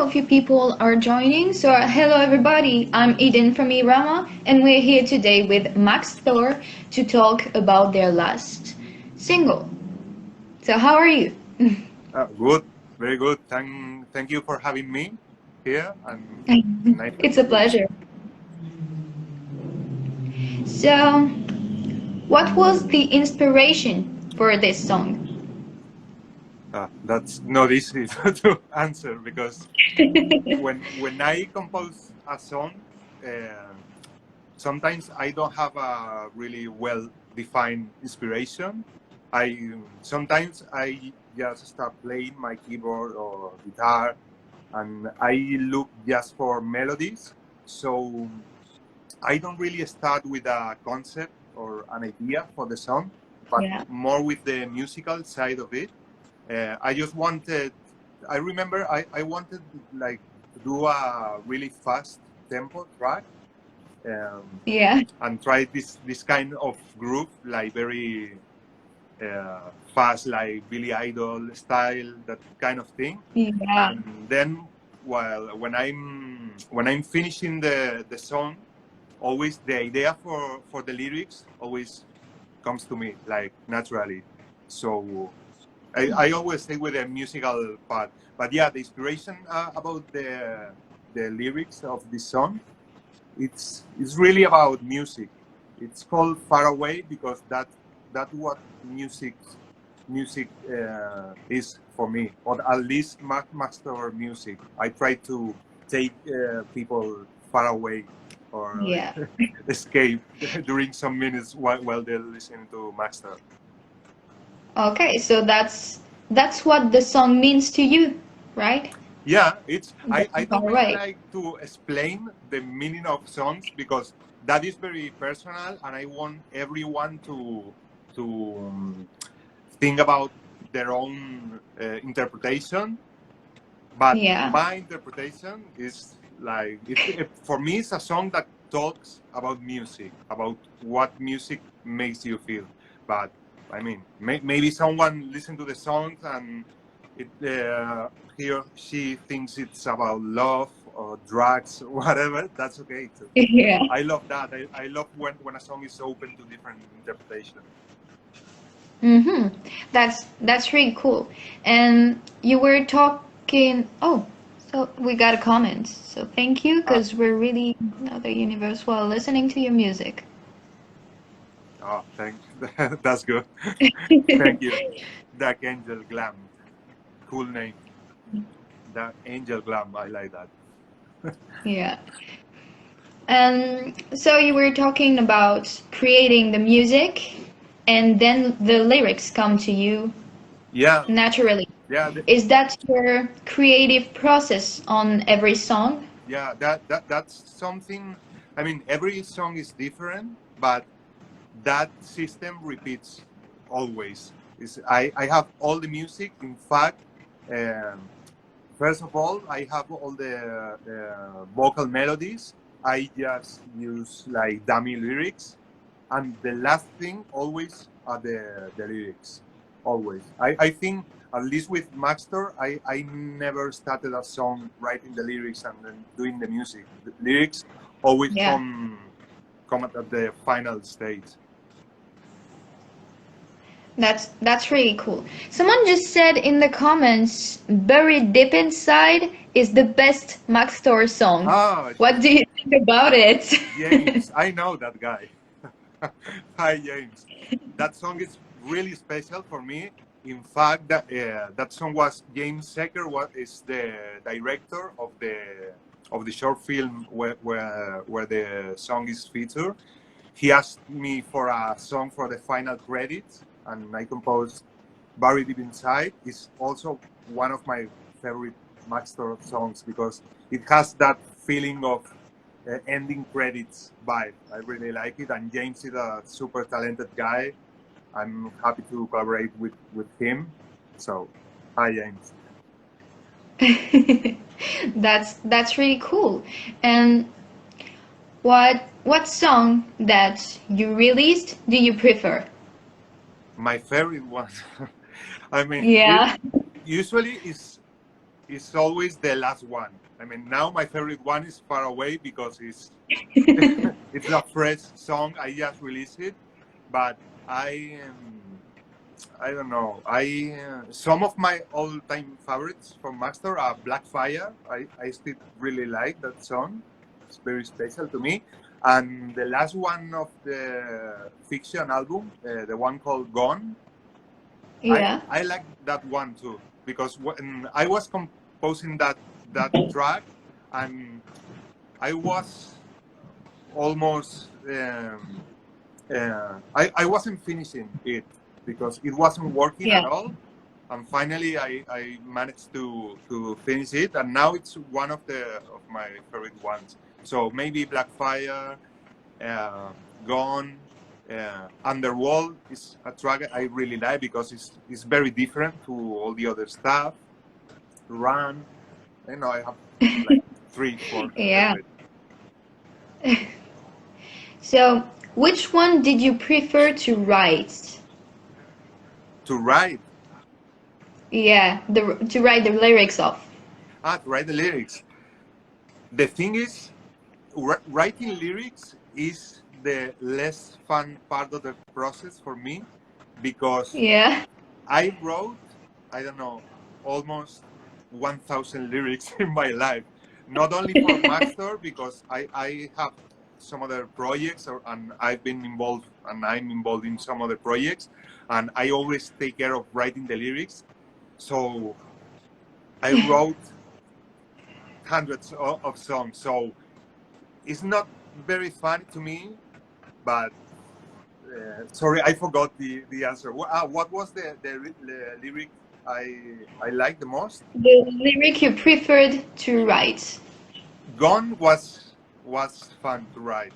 a few people are joining. So, hello everybody. I'm Eden from Earama, and we're here today with Maxthor to talk about their last single. So, how are you? Good, very good. Thank you for having me here, and nice to It's meet a you. pleasure. So, what was the inspiration for this song? That's not easy to answer because when I compose a song, uh, sometimes I don't have a really well defined inspiration. I sometimes I just start playing my keyboard or guitar, and I look just for melodies. So I don't really start with a concept or an idea for the song, but Yeah. more with the musical side of it. I just wanted, I remember I wanted like to do a really fast tempo track, Yeah. and try this kind of groove, like very fast, like Billy Idol style, that kind of thing. Yeah. And then while when I'm finishing the song, always the idea for the lyrics always comes to me like naturally. So I always stay with the musical part, but yeah, the inspiration about the lyrics of this song, it's really about music. It's called Far Away because that what music is for me, or at least Maxthor music. I try to take people far away or Yeah. escape during some minutes while they're listening to Maxthor. Okay, so that's what the song means to you, right? Yeah, it's I Getting don't far really away. like to explain the meaning of songs because that is very personal, and I want everyone to think about their own interpretation. But Yeah. my interpretation is like for me, it's a song that talks about music, about what music makes you feel. But I mean, maybe someone listen to the songs and it he or she thinks it's about love or drugs or whatever. That's okay too. Yeah. I love that. I love when a song is open to different interpretation. Mm-hmm. That's really cool. And you were talking. Oh, so we got a comment. So thank you, Ah, because we're really in another universe while listening to your music. oh, thank. That's good. Thank you. Dark Angel Glam. Cool name. Dark Angel Glam. I like that. Yeah. And so you were talking about creating the music, and then the lyrics come to you Yeah, naturally. yeah, Is that your creative process on every song? yeah. That's something. I mean, every song is different, but that system repeats always. Is I have all the music. In fact, um, first of all, I have all the vocal melodies. I just use like dummy lyrics, and the last thing always are the lyrics. Always. I think at least with Maxthor, I never started a song writing the lyrics and then doing the music. The lyrics always Yeah. come at the final stage. That's really cool. Someone just said in the comments, "Buried Deep Inside" is the best Max Thor song. Ah, What do you think about it? James, I know that guy. Hi, James. That song is really special for me. In fact, that song was James Secker, what is the director of the short film where the song is featured. He asked me for a song for the final credits, and I composed "Buried Deep Inside." Is also one of my favorite Maxthor songs because it has that feeling of ending credits vibe. I really like it, and James is a super talented guy. I'm happy to collaborate with him. So, hi James. That's really cool. And what song that you released do you prefer? My favorite one. I mean, Yeah. usually is. is always the last one. I mean, now my favorite one is Far Away because it's it's a fresh song. I just released it, but I don't know. Some of my all-time favorites from Maxthor are Black Fire. I still really like that song. It's very special to me. And the last one of the Fiction album, the one called Gone, Yeah. I like that one too because when I was composing that track, and I was almost I wasn't finishing it because it wasn't working Yeah. at all, and finally I managed to finish it, and now it's one of my favorite ones. So maybe Blackfire, uh, Gone, Underworld is a track I really like because it's very different to all the other stuff. Run, you know, I have like 3, 4 Yeah. favorite. So, which one did you prefer to write? To write, Yeah, to write the lyrics of. to write the lyrics. The thing is, writing lyrics is the less fun part of the process for me because Yeah. I wrote, I don't know, almost 1,000 lyrics in my life. Not only for Maxthor, because I have some other projects, and I've been involved, and I'm involved in some other projects, and I always take care of writing the lyrics. So I wrote hundreds of songs. So it's not very funny to me, but sorry, I forgot the answer. What was the lyric I liked the most? The lyric you preferred to write. Gone was fun to write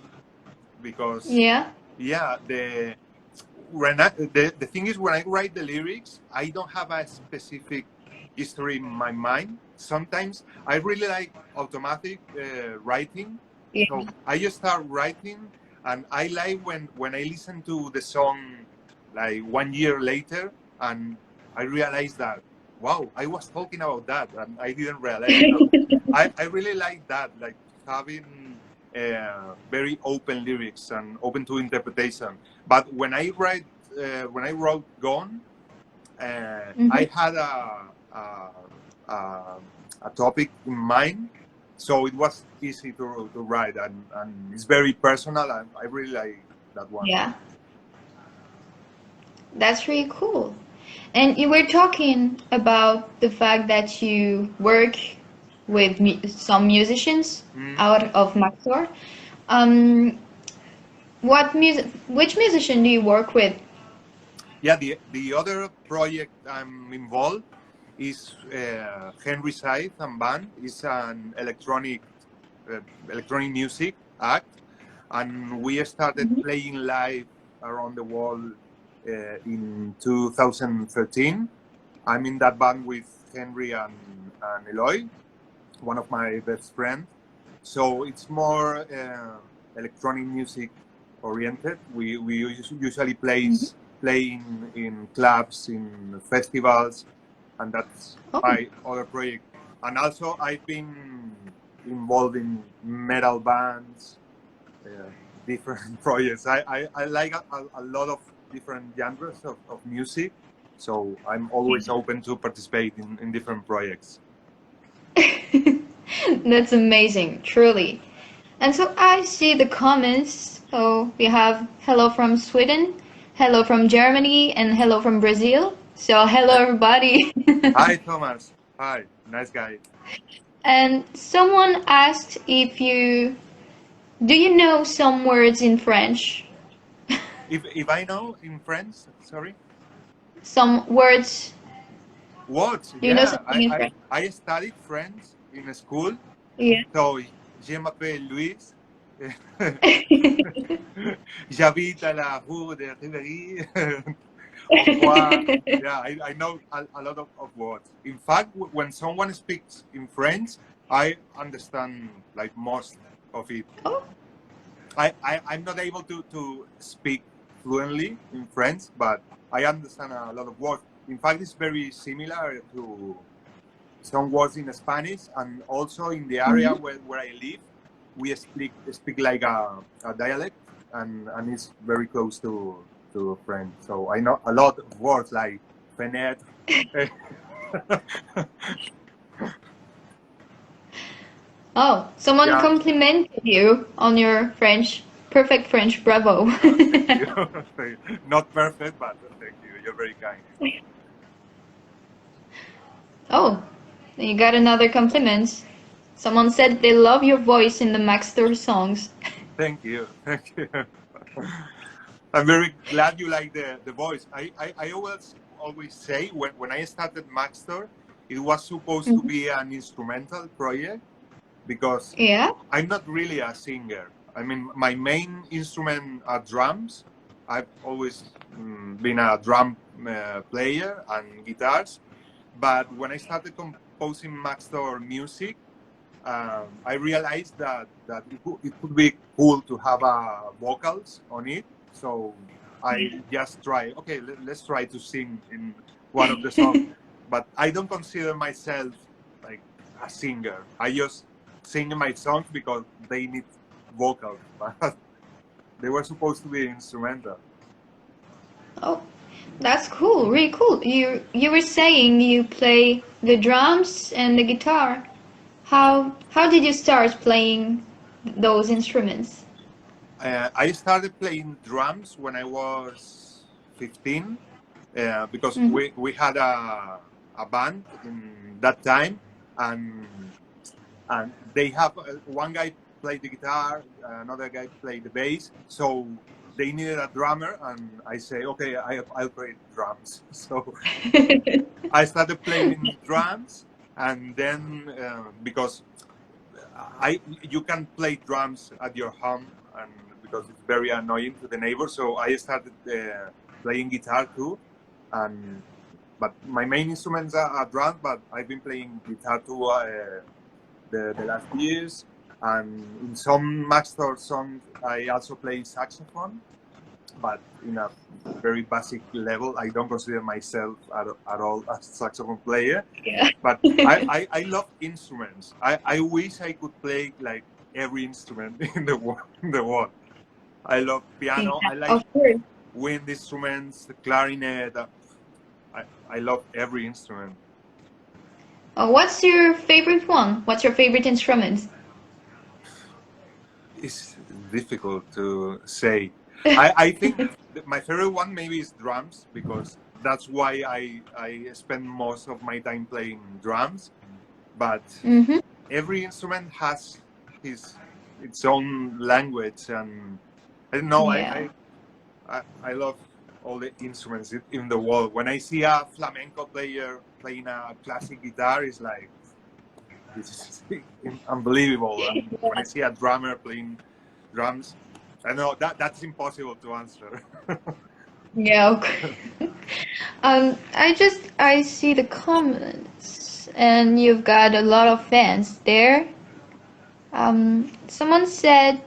because Yeah. yeah, the thing is when I write the lyrics, I don't have a specific history in my mind. Sometimes I really like automatic writing, so Yeah. I just start writing, and I like when I listen to the song like 1 year later, and I realize that wow, I was talking about that, and I didn't realize. So I really like that, like having very open lyrics and open to interpretation. But when I wrote Gone, Mhm. I had a, a topic in mind, so it was easy to write, and it's very personal, and I really like that one. Yeah. That's really cool. And you were talking about the fact that you work with some musicians Mm. out of Maxthor. Um, which musician do you work with? Yeah, the other project I'm involved is Henry Scythe and Band. Is an uh, electronic music act, and we started Mhm. playing live around the world in 2013. I'm in that band with Henry and Eloy, one of my best friends. So it's more electronic music oriented. We usually Mhm. play in clubs, in festivals, and that's Oh, my other project. And also I've been involved in metal bands, different projects. I like a lot of different genres of music, so I'm always open to participate in different projects. that's amazing, truly. And so I see the comments. So we have hello from Sweden, hello from Germany, and hello from Brazil. So hello everybody. Hi, Thomas. Hi, nice guy. And someone asked if you do you know some words in French? If I know in French, sorry, Some words. what? Do you know Yeah, something in French? I studied French in school, Yeah. so je m'appelle Louis. J'habite à la rue de Riveri. Au revoir. Yeah, I know a lot of words. In fact, when someone speaks in French, I understand like most of it. Oh, I'm not able to speak fluently in French, but I understand a lot of words. In fact, it's very similar some words in Spanish, and also in the area where I live, we speak like a dialect, and it's very close to French. So I know a lot of words like fenet. Oh, someone Yeah, complimented you on your French. Perfect French, bravo. thank you. Not perfect, but thank you. You're very kind. Oh, you got another compliment. Someone said they love your voice in the Maxthor songs. Thank you. Thank you. I'm very glad you like the voice. I always say when I started Maxthor, it was supposed to Mhm. be an instrumental project because Yeah? I'm not really a singer. I mean, my main instrument are drums. I've always been a drum player and guitars. But when I started composing Maxthor music, I realized that it could be cool to have vocals on it. So I just try. Okay, let's try to sing in one of the songs. But I don't consider myself like a singer. I just sing my songs because they need vocals. But they were supposed to be instrumental. Oh, that's cool, really cool. You were saying you play the drums and the guitar. How did you start playing those instruments? I started playing drums when I was 15 because Hmm. we had a band in that time, and they have one guy played the guitar, another guy played the bass, so they needed a drummer, and I say, okay, I'll play drums. So I started playing drums, and then because I you can play drums at your home, and because it's very annoying to the neighbors, so I started playing guitar too, and but my main instruments are drums, but I've been playing guitar too the last years, and in some Maxthor songs I also play saxophone, but in a very basic level. I don't consider myself at all a saxophone player, Yeah. but I love instruments. I wish I could play like every instrument in the world. In the world. I love Yeah, piano. I like of course. wind instruments, the clarinet. I love every instrument. What's your favorite one? What's your favorite instrument? It's difficult to say. I think my favorite one maybe is drums because that's why I spend most of my time playing drums. But Mm-hmm. every instrument has his its own language, and I don't know. Yeah. I love all the instruments in the world. When I see a flamenco player playing a classic guitar, it's like this is unbelievable. And when I see a drummer playing drums, I know that's impossible to answer. Yeah. Okay. I see the comments, and you've got a lot of fans there. Someone said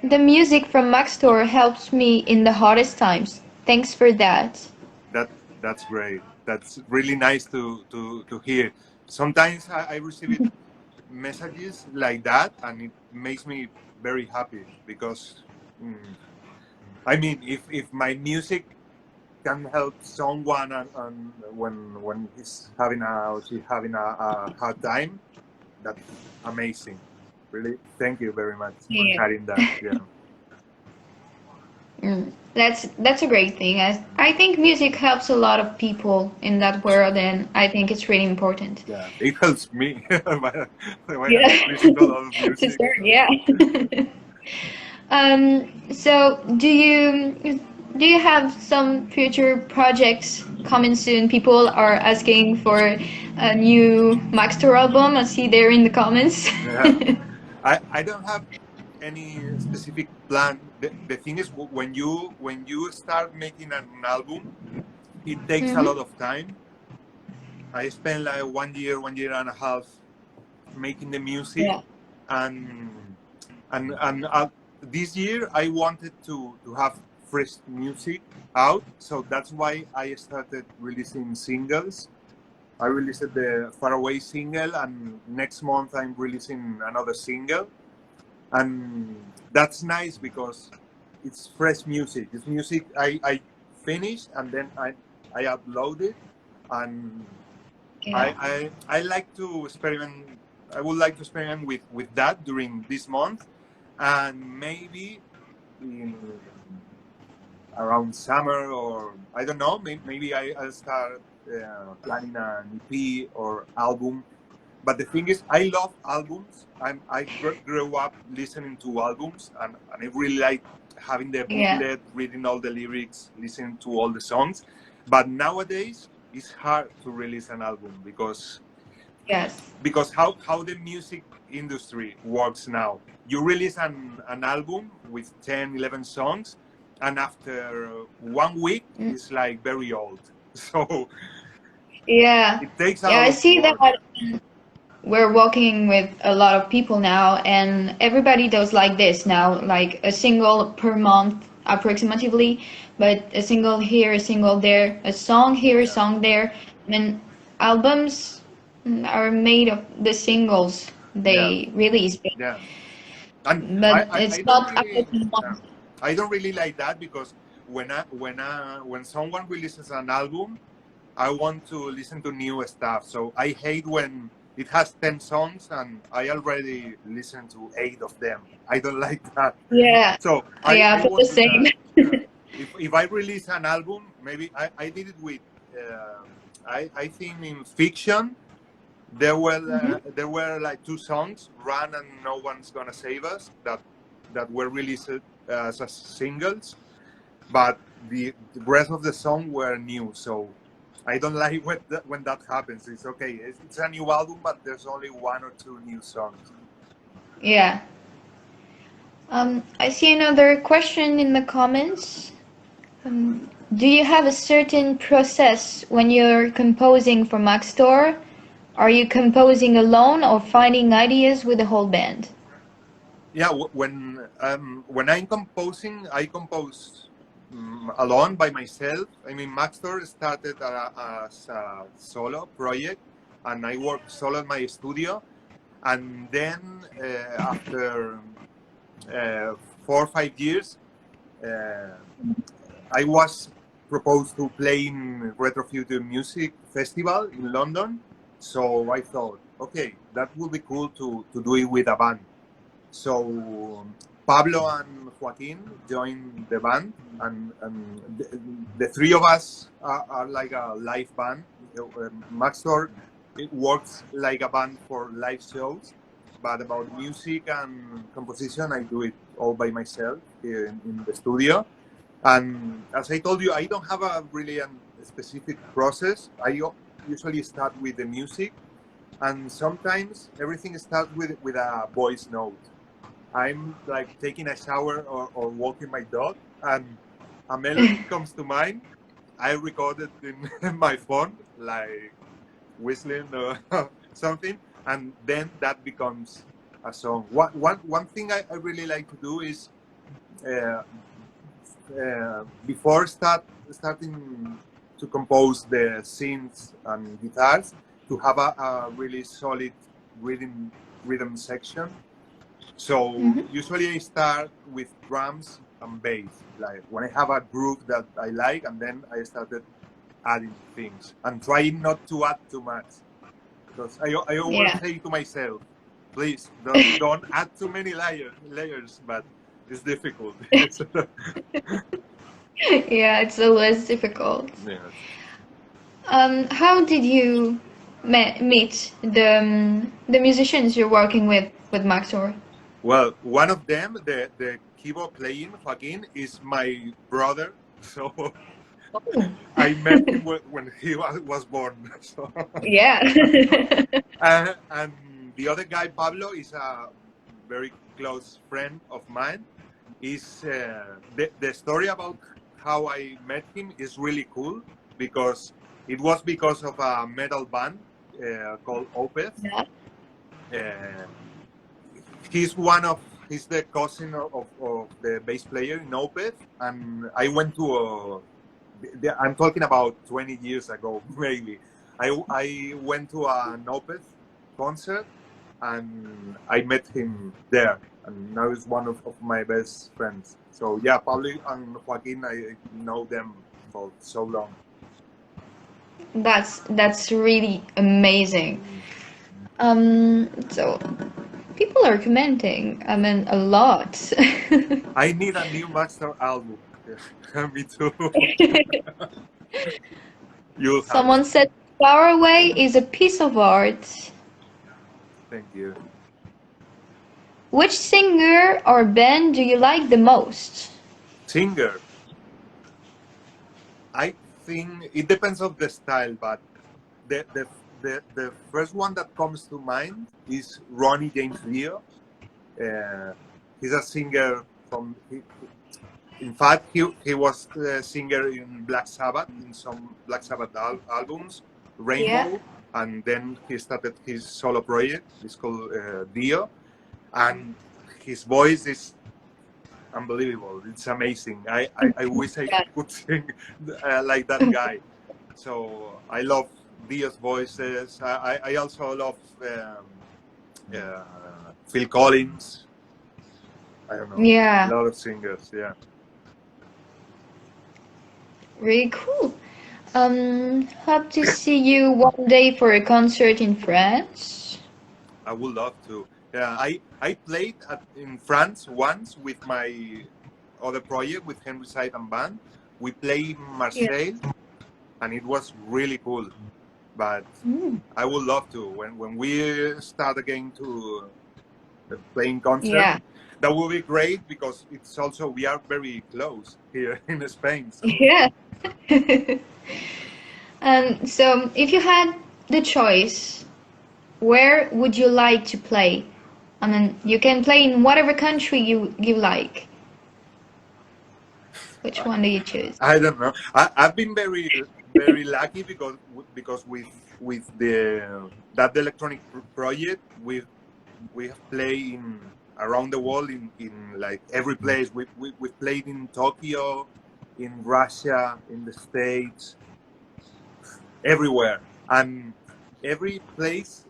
the music from Maxtor helps me in the hardest times. Thanks for that. that that's great. That's really nice to hear. Sometimes I receive it messages like that, and it makes me very happy because mm, I mean, if my music can help someone and when he's having a or she's having a hard time, that's amazing. Really, thank you very much for Yeah. sharing that. Yeah, That's a great thing. I think music helps a lot of people in that world, and I think it's really important. yeah, it helps me when I Yeah, listen to a lot of to music. start, So. yeah. So do you have some future projects coming soon? People are asking for a new Maxtor album. I see there in the comments. Yeah. I don't have any specific plan. The thing is, when you start making an album, it takes a lot Hmm. of time. I spent like 1 year and a half making the music, Yeah. and this year I wanted to have fresh music out, so that's why I started releasing singles. I released the Far Away single, and next month I'm releasing another single. And that's nice because it's fresh music. It's music I finished and then I upload it, and Yeah. I like to experiment. I would like to experiment with that during this month, and maybe in around summer, or I don't know. Maybe I'll start planning an EP or album. But the thing is, I love albums. I grew up listening to albums, and I really like having the Yeah. booklet, reading all the lyrics, listening to all the songs. But nowadays, it's hard to release an album Yes. because how the music industry works now. You release an album with 10, 11 songs, and after 1 week, Mm. it's like very old. So Yeah. it takes a Yeah, lot I of see that. work. We're working with a lot of people now, and everybody does like this now, like a single per month approximately, but a single here, a single there, a song here, a Yeah, song there. And albums are made of the singles yeah, they release, yeah. And but I it's don't not a really month. I don't really like that because when someone releases an album, I want to listen to new stuff. So I hate when it has 10 songs and I already listened to 8 of them. I don't like that. Yeah, So yeah, I I feel the won't do same. that. Yeah. If I release an album, maybe I did it with I think in Fiction Hmm. there were like 2 songs, Run and No One's Gonna Save Us, that were released as singles, but the rest of the song were new. So I don't like when that happens. It's okay. It's a new album, but there's only 1 or 2 new songs. Yeah. I see another question in the comments. Do you have a certain process when you're composing for Maxthor? Are you composing alone or finding ideas with the whole band? Yeah, when I'm composing, I compose alone by myself. I mean, Maxthor started as a solo project, and I work solo in my studio. And then after 4 or 5 years, uh, I was proposed to play in Retro Future Music Festival in London. So I thought, okay, that would be cool to do it with a band. So Pablo and Joaquin joined the band, and the 3 of us are like a live band. Maxthor, it works like a band for live shows, but about music and composition, I do it all by myself here in the studio. And as I told you, I don't have a really specific process. I usually start with the music, and sometimes everything starts with a voice note. I'm like taking a shower or walking my dog, and a melody comes to mind. I record it in my phone, like whistling or something, and then that becomes a song. One thing I really like to do is uh, before starting to compose the synths and guitars, to have a really solid rhythm section. So Hmm. usually I start with drums and bass, like when I have a groove that I like, and then I started adding things and trying not to add too much, because I always Yeah. say to myself, please don't add too many layers, but it's difficult. Yeah, it's always difficult. Yes. How did you meet the musicians you're working with Maxor? Well, one of them, the keyboard playing Joaquin, is my brother. So Oh, I met him when he was born. So, yeah. and the other guy, Pablo, is a very close friend of mine. Is the story about how I met him is really cool, because it was because of a metal band called Opeth. Yeah. Uh, he's the cousin of the bass player in Opeth, and I went to I'm talking about 20 years ago maybe. I went to an Opeth concert and I met him there, and now he's one of my best friends. So yeah, Pablo and Joaquin, I know them for so long. That's really amazing. So people are commenting. I mean, a lot. I need a new Maxthor album. Yeah. Me too. You'll have it. Someone said Far Away is a piece of art. Thank you. Which singer or band do you like the most? Singer. I think it depends of the style, but the the the first one that comes to mind is Ronnie James Dio. He's a singer from. In fact, he was a singer in Black Sabbath in some Black Sabbath albums, Yeah. Rainbow, and then he started his solo project. It's called Dio, and his voice is unbelievable. It's amazing. I wish I Yeah. could sing like that guy. So I love Dio's voices. I also love uh, Phil Collins. I don't know, a Yeah. lot of singers. Yeah, Really cool. Hope to see you one day for a concert in France. I would love to. Yeah, I played in France once with my other project with Henry Side and Band. We played in Yeah. Marseille, and it was really cool. But Mm. I would love to when we start again to playing concert. Yeah. That will be great because it's also we are very close here in Spain. So Yeah. So if you had the choice, where would you like to play? I mean, you can play in whatever country you like. Which one do you choose? I don't know. I've been very lucky because with the that electronic project we have played in around the world in like every place. We've played in Tokyo, in Russia, in the States, everywhere, and every place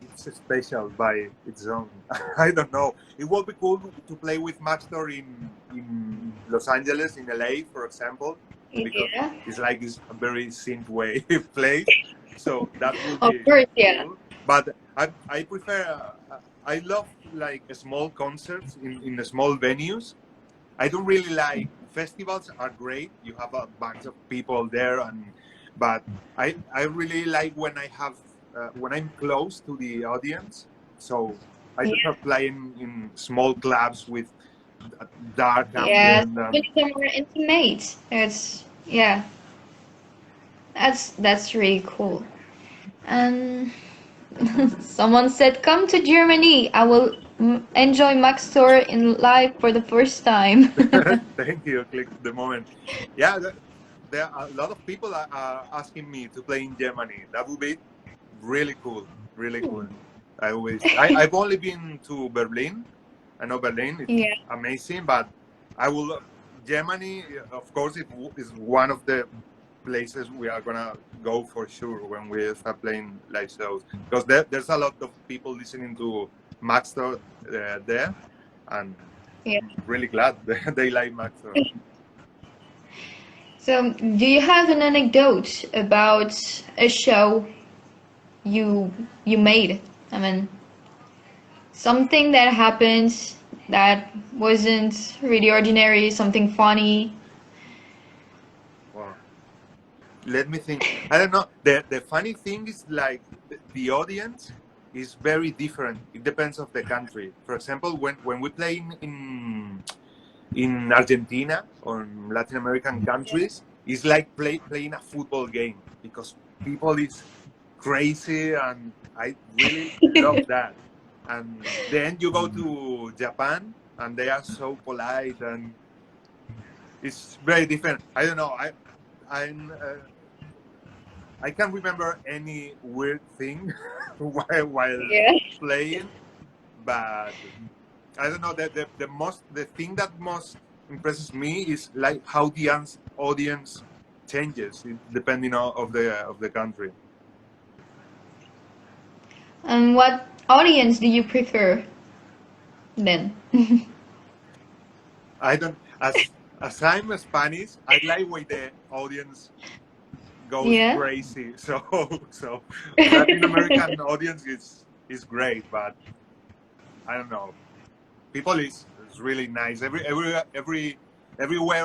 it's special by its own. I don't know. It would be cool to play with Maxthor in Los Angeles, in LA, for example, because Yeah. it's a very synthwave place. So that would Of be course, yeah. cool. But I prefer. I love like small concerts in the small venues. I don't really like festivals. Are great. You have a bunch of people there, but I really like when I'm close to the audience. So I Yeah. prefer playing in small clubs with dark Yeah. ambient and Some are more intimate. It's yeah. That's really cool. And someone said, "Come to Germany. I will enjoy Max Tour in live for the first time." thank you. Click the moment. Yeah, there are a lot of people are asking me to play in Germany. That would be really cool. Really cool. I've only been to Berlin. I know Berlin it's Yeah. amazing, but I will Germany, of course, it is one of the places we are gonna go for sure when we start playing live shows because there's a lot of people listening to Maxthor there, and Yeah. I'm really glad they like Maxthor. So, do you have an anecdote about a show you you made? I mean, something that happened that wasn't really ordinary, something funny. Wow. Let me think. I don't know. The funny thing is like the audience is very different. It depends of the country. For example, when we play in Argentina or in Latin American countries, it's like playing a football game because people is crazy, and I really love that. And then you go to Japan, and they are so polite, and it's very different. I don't know. I'm I can't remember any weird thing while Yeah. playing, but I don't know. The thing that most impresses me is like how the audience changes depending on of the country. And what audience do you prefer then? I don't as I'm Spanish, I like when the audience goes Yeah. crazy. So so Latin American audience is great, but I don't know. People is really nice. Everywhere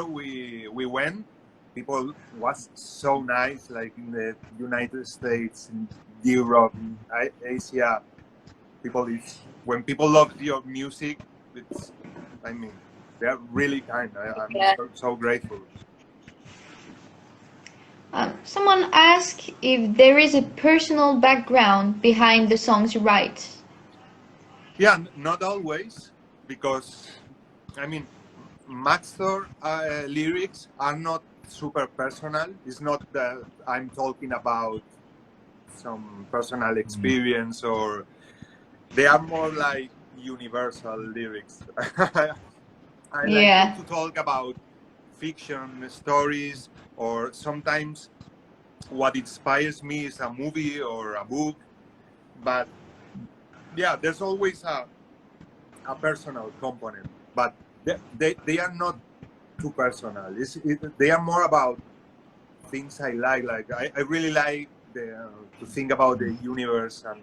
we went, people was so nice. Like in the United States, in Europe, in Asia, people is when people love your music. It's I mean they are really kind. I'm Yeah. so grateful. Someone asked if there is a personal background behind the songs you write. Yeah, not always because I mean Maxthor lyrics are not super personal. It's not that I'm talking about some personal experience or they are more like universal lyrics. I like Yeah. to talk about fiction stories or sometimes what inspires me is a movie or a book. But yeah, there's always a personal component, but they are not too personal. They are more about things I like. Like I really like to think about the universe and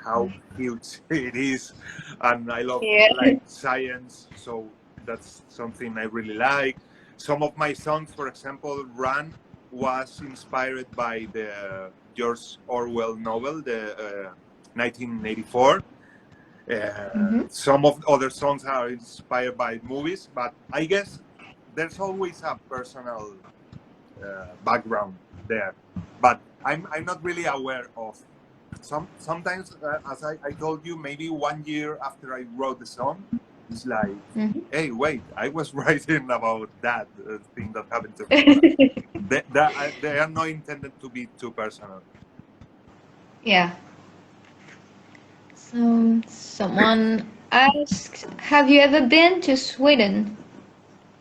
how huge it is, and I love Yeah. like science, so that's something I really like. Some of my songs, for example, Run was inspired by the George Orwell novel, the 1984. Hmm. Some of other songs are inspired by movies, but I guess there's always a personal background there. But I'm not really aware of sometimes as I told you, maybe 1 year after I wrote the song, it's like, Hmm. hey, wait, I was writing about that thing that happened to me. But they are not intended to be too personal. Yeah. Someone asked, have you ever been to Sweden?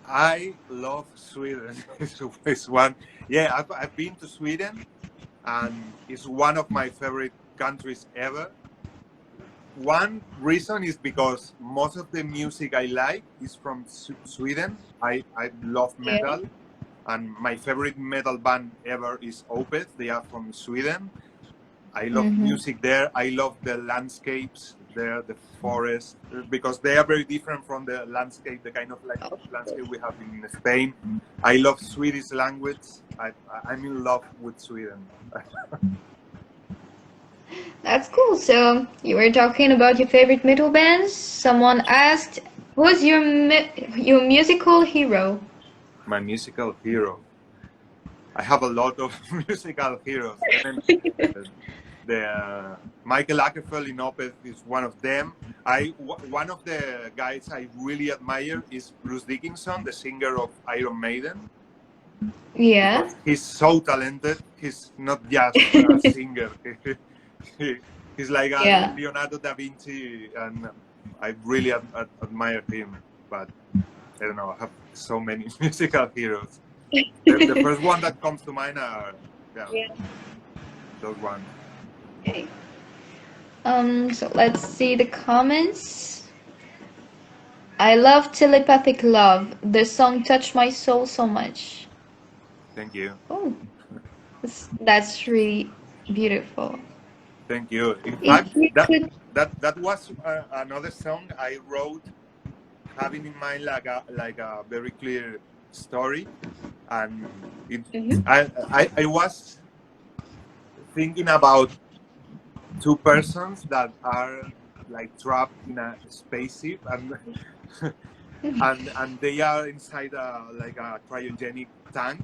I love Sweden. It's one. Yeah, I've been to Sweden, and it's one of my favorite countries ever. One reason is because most of the music I like is from Sweden. I love Yeah. metal, and my favorite metal band ever is Opeth. They are from Sweden. I love Hmm. music there. I love the landscapes there, the forest, because they are very different from the landscape, the kind of like landscape we have in Spain. I love Swedish language. I'm in love with Sweden. That's cool. So you were talking about your favorite metal bands. Someone asked, "Who's your musical hero?" My musical hero. I have a lot of musical heroes. I mean, the Michael Lagerfeld in Opeth is one of them. One of the guys I really admire is Bruce Dickinson, the singer of Iron Maiden, Yeah. because he's so talented. He's not just a singer. He- he's like a Yeah. Leonardo da Vinci, and I really admire him. But I don't know. I have so many musical heroes. The first one that comes to mind are yeah Yeah. those ones. Okay. So let's see the comments. I love Telepathic Love. The song touched my soul so much. Thank you. Oh, that's really beautiful. Thank you. In If fact, you could, that was another song I wrote, having in mind like a very clear story, and it Mhm. I was thinking about two persons that are like trapped in a spaceship and and they are inside like a cryogenic tank,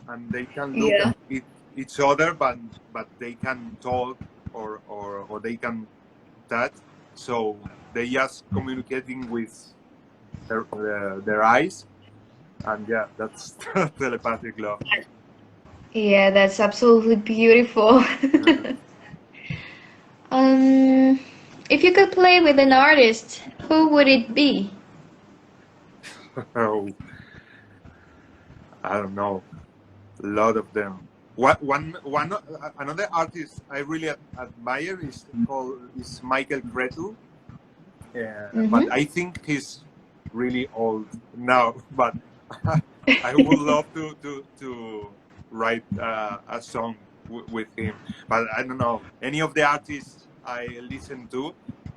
and they can look Yeah. at each other, but they can talk or they can touch. So they just communicating with their eyes, and yeah, that's telepathic love. Yeah, that's absolutely beautiful. Um, if you could play with an artist, who would it be? Oh, I don't know, a lot of them. Another artist I really admire is Michael Cretu. But Mm-hmm. I think he's really old now. But I would love to write a song with him. But I don't know, any of the artists I listen to.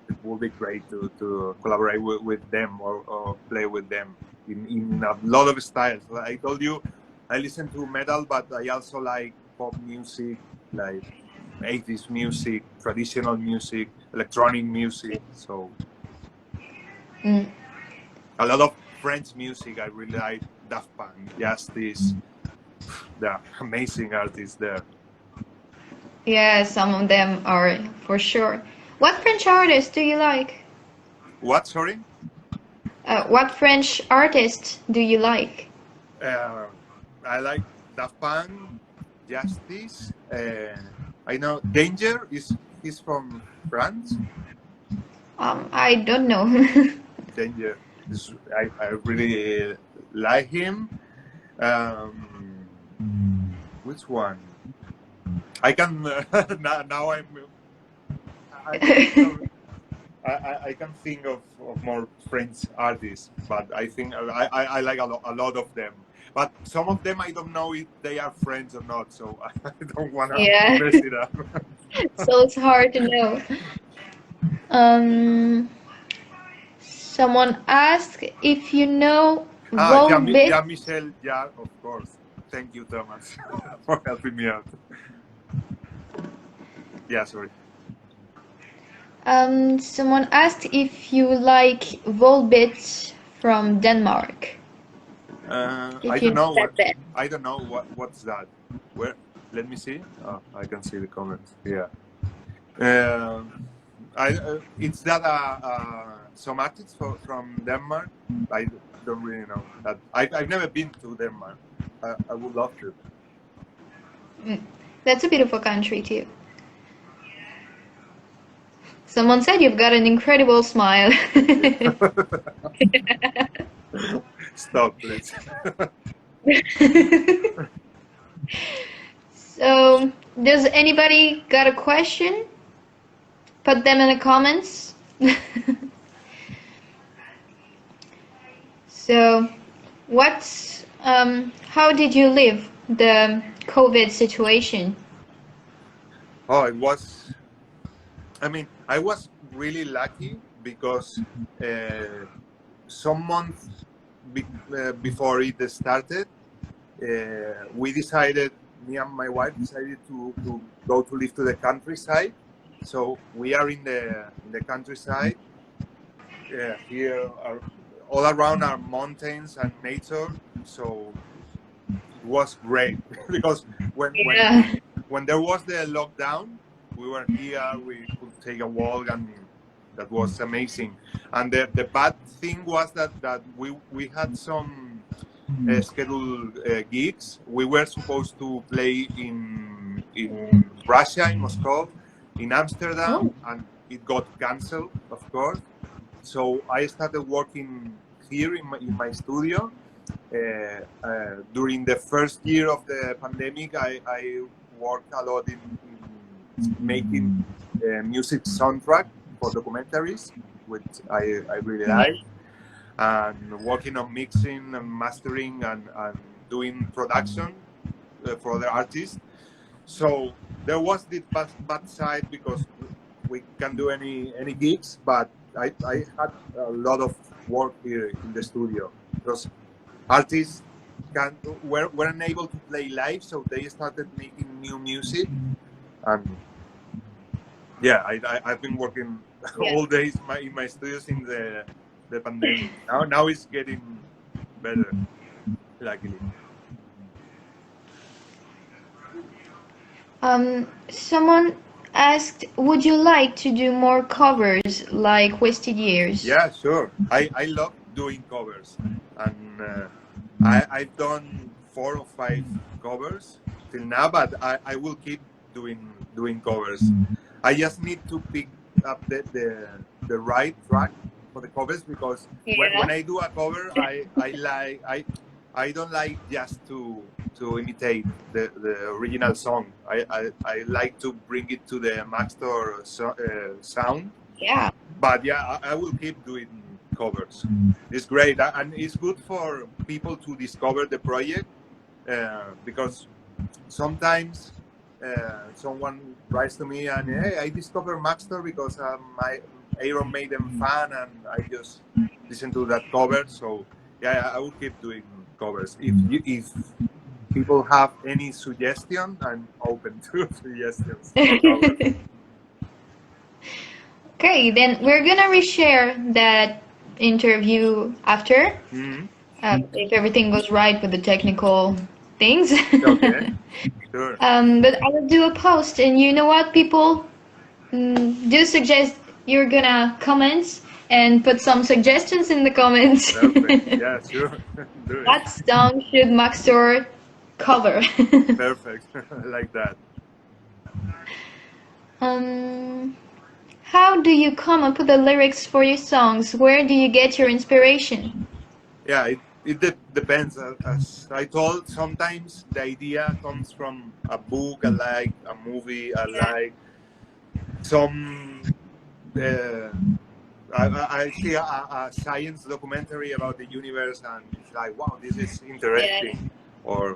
It would be great to collaborate with them or play with them in a lot of styles. Like I told you, I listen to metal, but I also like pop music, like 80s music, traditional music, electronic music. So Mm. a lot of French music. I really like Daft Punk, Justice. They're amazing artists there. Yeah, some of them are for sure. What French artists do you like? What? Sorry. What French artists do you like? Uh, I like Daft Punk, Justice. I know Danger is he's from France. I don't know. Danger is I really like him. Um, which one? I can now I can I can think of more French artists, but I think I like a lot of them. But some of them I don't know if they are friends or not, so I don't wanna Yeah, mess it up. so it's hard to know. Um, Someone asked if you know Volbit. Yeah, Michelle, yeah, of course. Thank you, Thomas, for helping me out. Yeah, sorry. Someone asked if you like Volbit from Denmark. I If you don't know know that what band. what's that. Where? Let me see. Oh, I can see the comments. Yeah. Um, it's that some artists from Denmark. I don't really know that. I've never been to Denmark. I would love to. Mm. That's a beautiful country too. Someone said you've got an incredible smile. Stop, please. So, does anybody got a question? Put them in the comments. So, how did you live the COVID situation? Oh, it was. I mean, I was really lucky because some months before it started, we decided, me and my wife decided to go to live to the countryside. So we are in the countryside. Here are all around are mountains and nature. So it was great because when when Yeah. when there was the lockdown, we were here. We could take a walk, and that was amazing. And the bad thing was that we had some scheduled gigs. We were supposed to play in Russia, in Moscow, in Amsterdam, Oh. and it got cancelled, of course. So I started working here in my studio. During the first year of the pandemic, I worked a lot in making music soundtrack for documentaries, which I really like, and working on mixing and mastering and doing production for other artists. So there was this bad side because we can't do any gigs, but I had a lot of work here in the studio because artists weren't able to play live, so they started making new music. And yeah, I've been working Yeah. all days in my studios in the pandemic. Now it's getting better, luckily. Someone asked, would you like to do more covers like Wasted Years? Yeah, sure. I love doing covers, and I've done 4 or 5 covers till now, but I will keep doing covers. I just need to pick up the right track for the covers because when Yeah. I do a cover, I don't like just to imitate the original song. I like to bring it to the Maxthor sound. Yeah. But yeah, I will keep doing covers. It's great, and it's good for people to discover the project because sometimes someone writes to me and, hey, I discovered Maxthor because my Iron Maiden fan, and I just listen to that cover. So yeah, I will keep doing covers. If people have any suggestion, I'm open to suggestions for covers. Okay, then we're gonna reshare that interview after, Mm-hmm. if everything goes right with the technical things. Okay, sure. But I will do a post, and you know what, people, do suggest you're gonna comment and put some suggestions in the comments. Perfect. Yeah, sure. Do it. What song should Maxthor cover? Perfect. Like that. Um, how do you come up with the lyrics for your songs? Where do you get your inspiration? Yeah, depends. As I told, sometimes the idea comes from a book I like, a movie I like, some. I see a science documentary about the universe, and it's like, wow, this is interesting. Or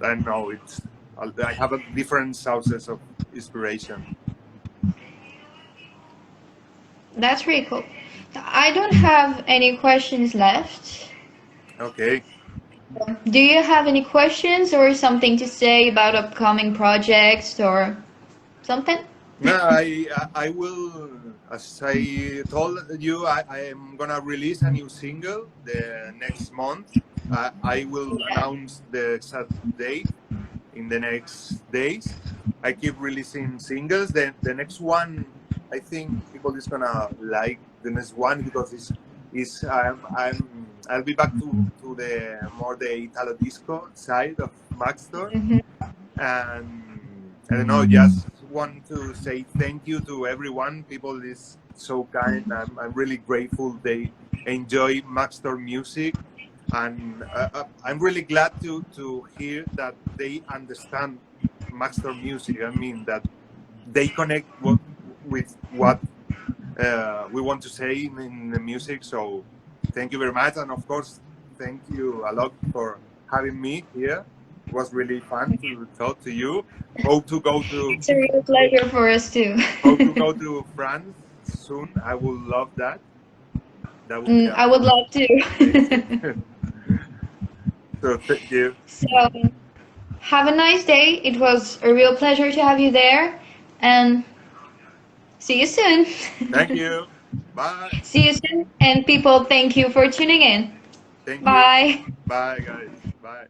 I don't know. I have a different sources of inspiration. That's really cool. I don't have any questions left. Okay. Do you have any questions or something to say about upcoming projects or something? No, I will, as I told you, I am gonna release a new single the next month. I will announce the exact date in the next days. I keep releasing singles. Then the next one, I think people is gonna like the next one because I'll be back to the more the Italo disco side of Maxthor. And I don't know, just want to say thank you to everyone. People is so kind. I'm really grateful they enjoy Maxthor music, and I'm really glad to hear that they understand Maxthor music. I mean that they connect with what we want to say in the music. So thank you very much, and of course, thank you a lot for having me here. It was really fun to talk to you. Hope to go to It's a real pleasure for us too. hope to go to France soon. I would love that. That would be I would love to. amazing. So thank you. So, have a nice day. It was a real pleasure to have you there, and see you soon. Thank you. Bye. See you soon, and people, thank you for tuning in. Thank you. Bye. Bye, guys. Bye.